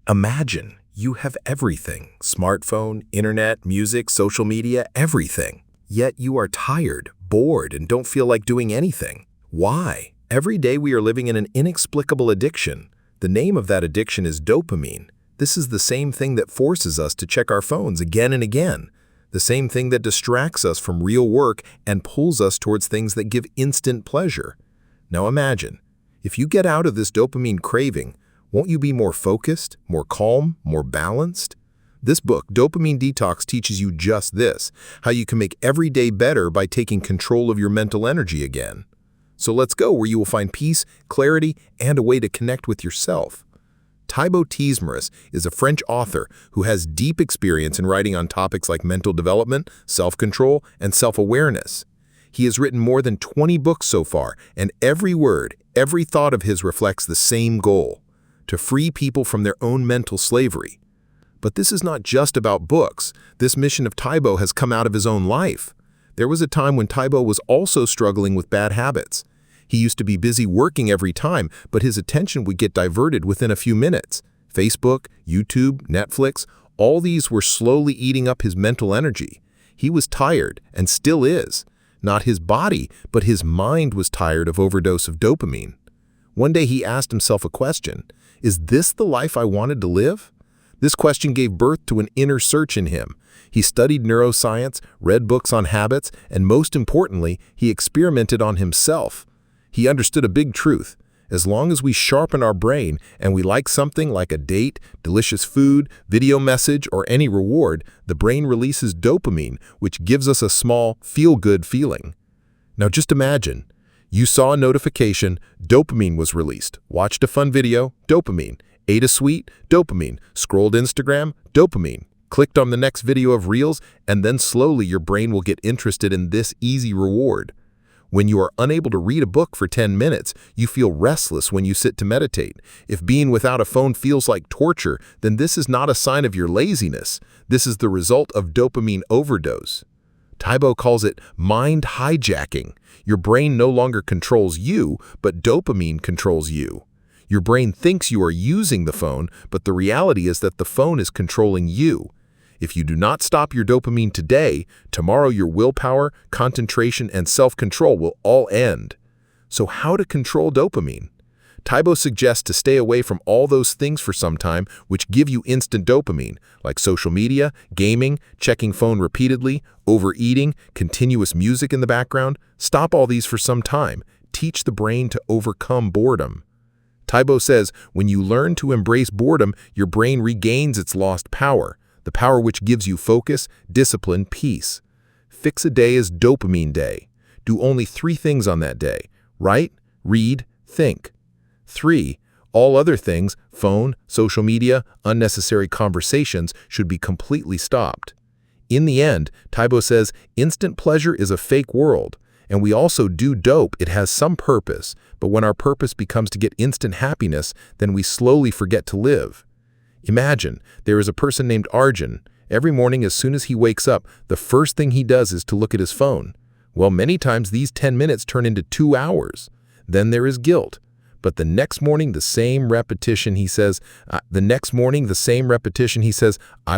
Imagine you have everything: smartphone, internet, music, social media, everything. Yet you are tired, bored, and don't feel like doing anything. Why? Every day we are living in an inexplicable addiction. The name of that addiction is dopamine. This is the same thing that forces us to check our phones again and again. The same thing that distracts us from real work and pulls us towards things that give instant pleasure. Now imagine, if you get out of this dopamine craving, won't you be more focused, more calm, more balanced? This book, Dopamine Detox, teaches you just this, how you can make every day better by taking control of your mental energy again. So let's go where you will find peace, clarity, and a way to connect with yourself. Thibaut Tismeris is a French author who has deep experience in writing on topics like mental development, self-control, and self-awareness. He has written more than 20 books so far, and every word, every thought of his reflects the same goal: to free people from their own mental slavery. But this is not just about books. This mission of Thibaut has come out of his own life. There was a time when Thibaut was also struggling with bad habits. He used to be busy working every time, but his attention would get diverted within a few minutes. Facebook, YouTube, Netflix, all these were slowly eating up his mental energy. He was tired, and still is. Not his body, but his mind was tired of overdose of dopamine. One day he asked himself a question: is this the life I wanted to live? This question gave birth to an inner search in him. He studied neuroscience, read books on habits, and most importantly, he experimented on himself. He understood a big truth. As long as we sharpen our brain and we like something like a date, delicious food, video message, or any reward, the brain releases dopamine, which gives us a small, feel-good feeling. Now just imagine, you saw a notification, dopamine was released. Watched a fun video, dopamine. Ate a sweet, dopamine. Scrolled Instagram, dopamine. Clicked on the next video of Reels, and then slowly your brain will get interested in this easy reward. When you are unable to read a book for 10 minutes, you feel restless when you sit to meditate. If being without a phone feels like torture, then this is not a sign of your laziness. This is the result of dopamine overdose. Thibaut calls it mind hijacking. Your brain no longer controls you, but dopamine controls you. Your brain thinks you are using the phone, but the reality is that the phone is controlling you. If you do not stop your dopamine today, tomorrow your willpower, concentration, and self-control will all end. So how to control dopamine? Thibaut suggests to stay away from all those things for some time which give you instant dopamine, like social media, gaming, checking phone repeatedly, overeating, continuous music in the background. Stop all these for some time. Teach the brain to overcome boredom. Thibaut says, when you learn to embrace boredom, your brain regains its lost power, the power which gives you focus, discipline, peace. Fix a day as dopamine day. Do only 3 things on that day: write, read, think. 3. All other things, phone, social media, unnecessary conversations, should be completely stopped. In the end, Thibaut says, instant pleasure is a fake world. And we also do dope. It has some purpose, but when our purpose becomes to get instant happiness, then we slowly forget to live. Imagine, there is a person named Arjun. Every morning as soon as he wakes up, the first thing he does is to look at his phone. Well, many times these 10 minutes turn into 2 hours. Then there is guilt. But the next morning, the same repetition, he says, I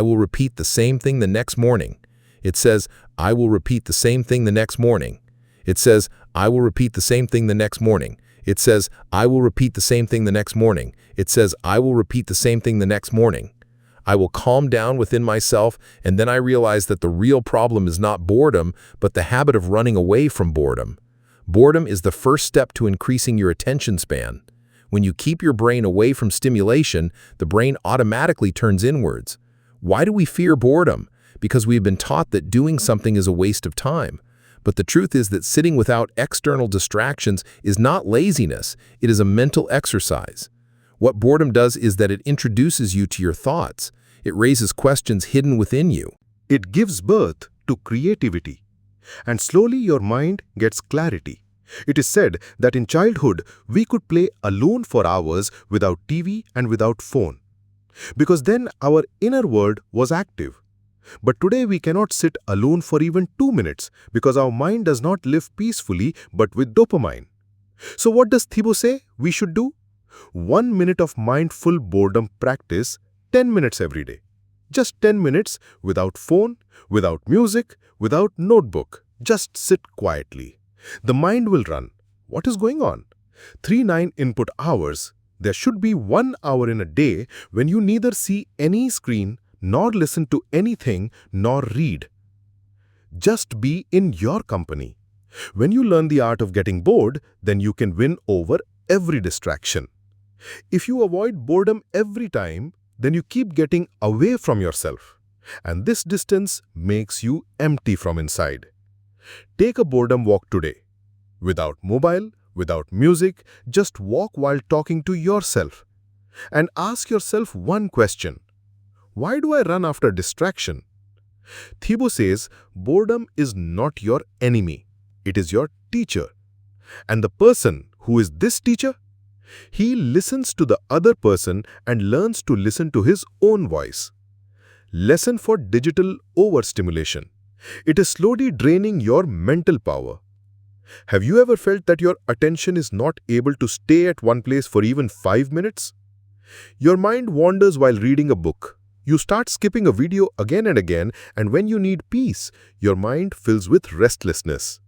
will repeat the same thing the next morning. It says, I will repeat the same thing the next morning. It says, I will repeat the same thing the next morning. It says, I will repeat the same thing the next morning. It says, I will repeat the same thing the next morning. I will calm down within myself, and then I realize that the real problem is not boredom, but the habit of running away from boredom. Boredom is the first step to increasing your attention span. When you keep your brain away from stimulation, the brain automatically turns inwards. Why do we fear boredom? Because we've been taught that doing something is a waste of time. But the truth is that sitting without external distractions is not laziness, it is a mental exercise. What boredom does is that it introduces you to your thoughts. It raises questions hidden within you. It gives birth to creativity, and slowly your mind gets clarity. It is said that in childhood, we could play alone for hours without TV and without phone, because then our inner world was active. But today we cannot sit alone for even 2 minutes because our mind does not live peacefully but with dopamine. So what does Thibaut say we should do? 1 minute of mindful boredom practice 10 minutes every day. Just 10 minutes without phone, without music, without notebook. Just sit quietly. The mind will run. What is going on? 3 9 input hours. There should be 1 hour in a day when you neither see any screen, nor listen to anything, nor read. Just be in your company. When you learn the art of getting bored, then you can win over every distraction. If you avoid boredom every time, then you keep getting away from yourself. And this distance makes you empty from inside. Take a boredom walk today. Without mobile, without music, just walk while talking to yourself. And ask yourself one question. Why do I run after distraction? Thibaut says, boredom is not your enemy. It is your teacher. And the person who is this teacher? He listens to the other person and learns to listen to his own voice. Lesson for digital overstimulation. It is slowly draining your mental power. Have you ever felt that your attention is not able to stay at one place for even 5 minutes? Your mind wanders while reading a book. You start skipping a video again and again, and when you need peace, your mind fills with restlessness.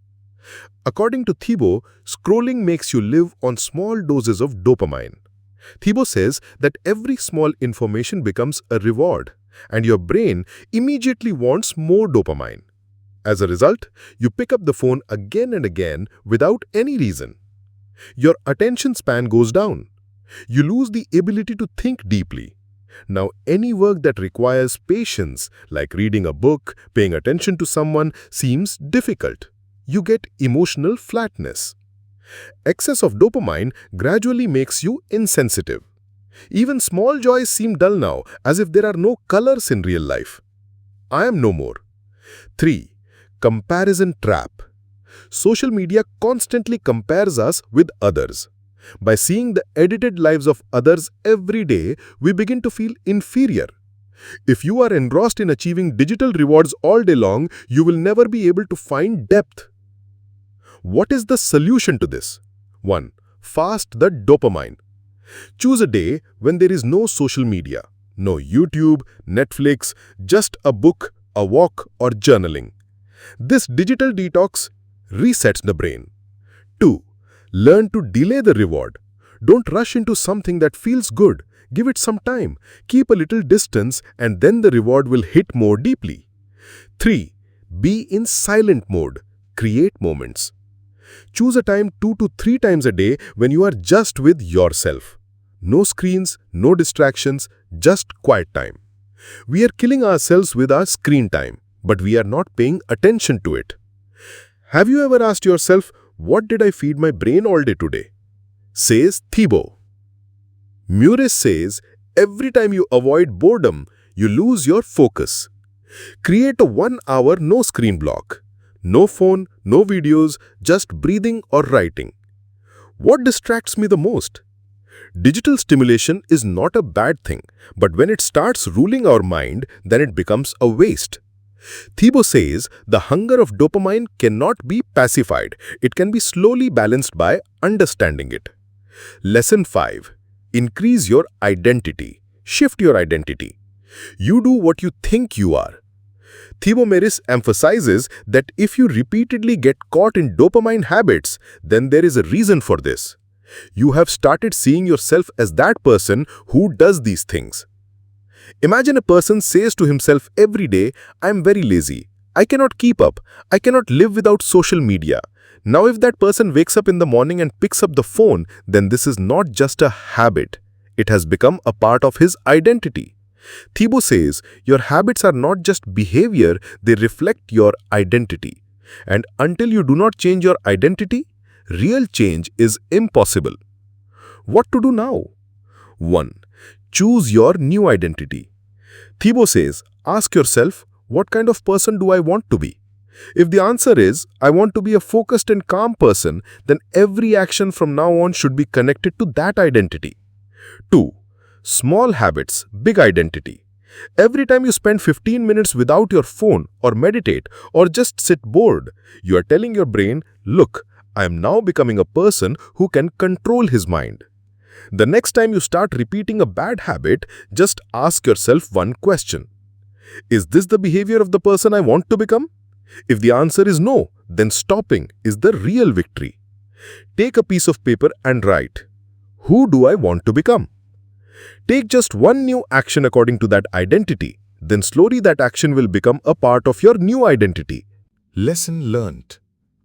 According to Thibaut, scrolling makes you live on small doses of dopamine. Thibaut says that every small information becomes a reward, and your brain immediately wants more dopamine. As a result, you pick up the phone again and again without any reason. Your attention span goes down. You lose the ability to think deeply. Now, any work that requires patience, like reading a book, paying attention to someone, seems difficult. You get emotional flatness. Excess of dopamine gradually makes you insensitive. Even small joys seem dull now, as if there are no colors in real life. I am no more. 3. Comparison trap. Social media constantly compares us with others. By seeing the edited lives of others every day, we begin to feel inferior. If you are engrossed in achieving digital rewards all day long, you will never be able to find depth. What is the solution to this? 1. Fast the dopamine. Choose a day when there is no social media, no YouTube, Netflix, just a book, a walk, or journaling. This digital detox resets the brain. 2. Learn to delay the reward. Don't rush into something that feels good. Give it some time. Keep a little distance, and then the reward will hit more deeply. 3. Be in silent mode. Create moments. Choose a time 2 to 3 times a day when you are just with yourself. No screens, no distractions, just quiet time. We are killing ourselves with our screen time, but we are not paying attention to it. Have you ever asked yourself, what did I feed my brain all day today? Says Thibaut. Mures says, every time you avoid boredom, you lose your focus. Create a 1 hour no screen block. No phone, no videos, just breathing or writing. What distracts me the most? Digital stimulation is not a bad thing, but when it starts ruling our mind, then it becomes a waste. Thibaut says the hunger of dopamine cannot be pacified. It can be slowly balanced by understanding it. Lesson 5. Increase your identity. Shift your identity. You do what you think you are. Thibaut Maris emphasizes that if you repeatedly get caught in dopamine habits, then there is a reason for this. You have started seeing yourself as that person who does these things. Imagine a person says to himself every day, I am very lazy. I cannot keep up. I cannot live without social media. Now, if that person wakes up in the morning and picks up the phone, then this is not just a habit. It has become a part of his identity. Thibaut says, your habits are not just behavior, they reflect your identity. And until you do not change your identity, real change is impossible. What to do now? 1. Choose your new identity. Thibaut says, ask yourself, what kind of person do I want to be? If the answer is, I want to be a focused and calm person, then every action from now on should be connected to that identity. 2. Small habits, big identity. Every time you spend 15 minutes without your phone or meditate or just sit bored, you are telling your brain, look, I am now becoming a person who can control his mind. The next time you start repeating a bad habit, just ask yourself one question. Is this the behavior of the person I want to become? If the answer is no, then stopping is the real victory. Take a piece of paper and write, who do I want to become? Take just one new action according to that identity. Then slowly that action will become a part of your new identity. Lesson learned.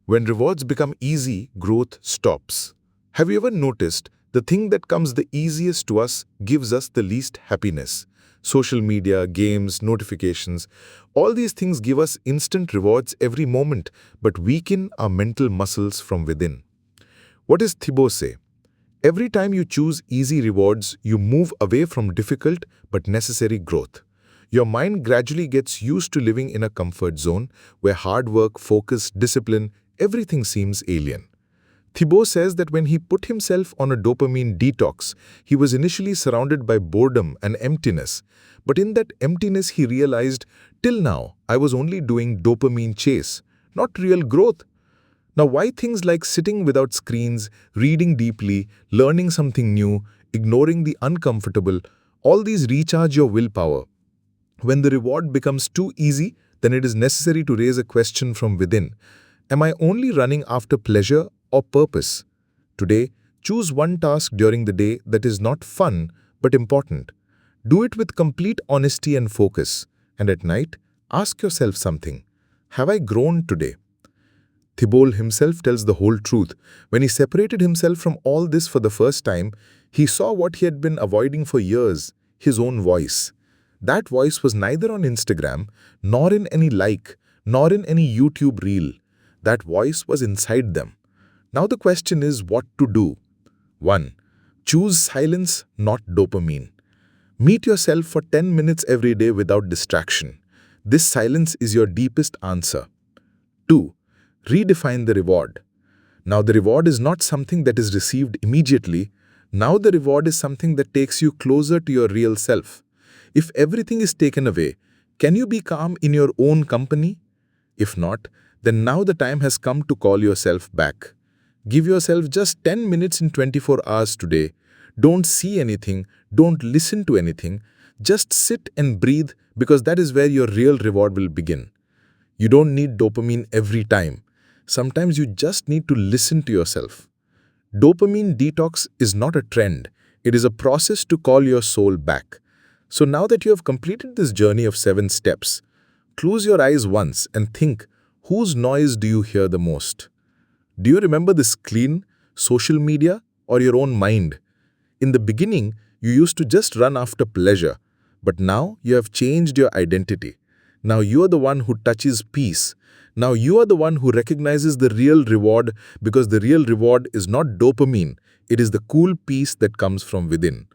When rewards become easy, growth stops. Have you ever noticed the thing that comes the easiest to us gives us the least happiness? Social media, games, notifications, all these things give us instant rewards every moment but weaken our mental muscles from within. What does Thibaut say? Every time you choose easy rewards, you move away from difficult but necessary growth. Your mind gradually gets used to living in a comfort zone where hard work, focus, discipline, everything seems alien. Thibaut says that when he put himself on a dopamine detox, he was initially surrounded by boredom and emptiness. But in that emptiness, he realized, till now, I was only doing dopamine chase, not real growth. Now, why things like sitting without screens, reading deeply, learning something new, ignoring the uncomfortable, all these recharge your willpower. When the reward becomes too easy, then it is necessary to raise a question from within. Am I only running after pleasure or purpose? Today, choose one task during the day that is not fun but important. Do it with complete honesty and focus. And at night, ask yourself something. Have I grown today? Thibaut himself tells the whole truth. When he separated himself from all this for the first time, he saw what he had been avoiding for years, his own voice. That voice was neither on Instagram, nor in any like, nor in any YouTube reel. That voice was inside them. Now the question is what to do. 1. Choose silence, not dopamine. Meet yourself for 10 minutes every day without distraction. This silence is your deepest answer. 2. Redefine the reward. Now the reward is not something that is received immediately. Now the reward is something that takes you closer to your real self. If everything is taken away, can you be calm in your own company? If not, then now the time has come to call yourself back. Give yourself just 10 minutes in 24 hours today. Don't see anything, don't listen to anything. Just sit and breathe because that is where your real reward will begin. You don't need dopamine every time. Sometimes you just need to listen to yourself. Dopamine detox is not a trend. It is a process to call your soul back. So now that you have completed this journey of 7 steps, close your eyes once and think, whose noise do you hear the most? Do you remember the screen, social media, or your own mind? In the beginning, you used to just run after pleasure, but now you have changed your identity. Now you are the one who touches peace. Now you are the one who recognizes the real reward because the real reward is not dopamine. It is the cool peace that comes from within.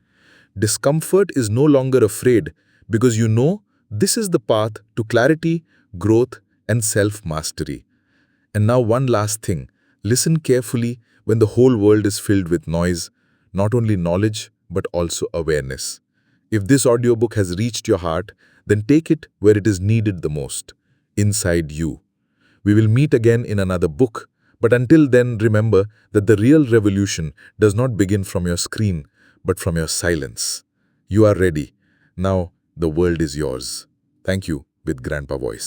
Discomfort is no longer afraid because you know this is the path to clarity, growth, and self-mastery. And now one last thing. Listen carefully when the whole world is filled with noise, not only knowledge, but also awareness. If this audiobook has reached your heart, then take it where it is needed the most, inside you. We will meet again in another book, but until then, remember that the real revolution does not begin from your screen, but from your silence. You are ready. Now, the world is yours. Thank you with Grandpa Voice.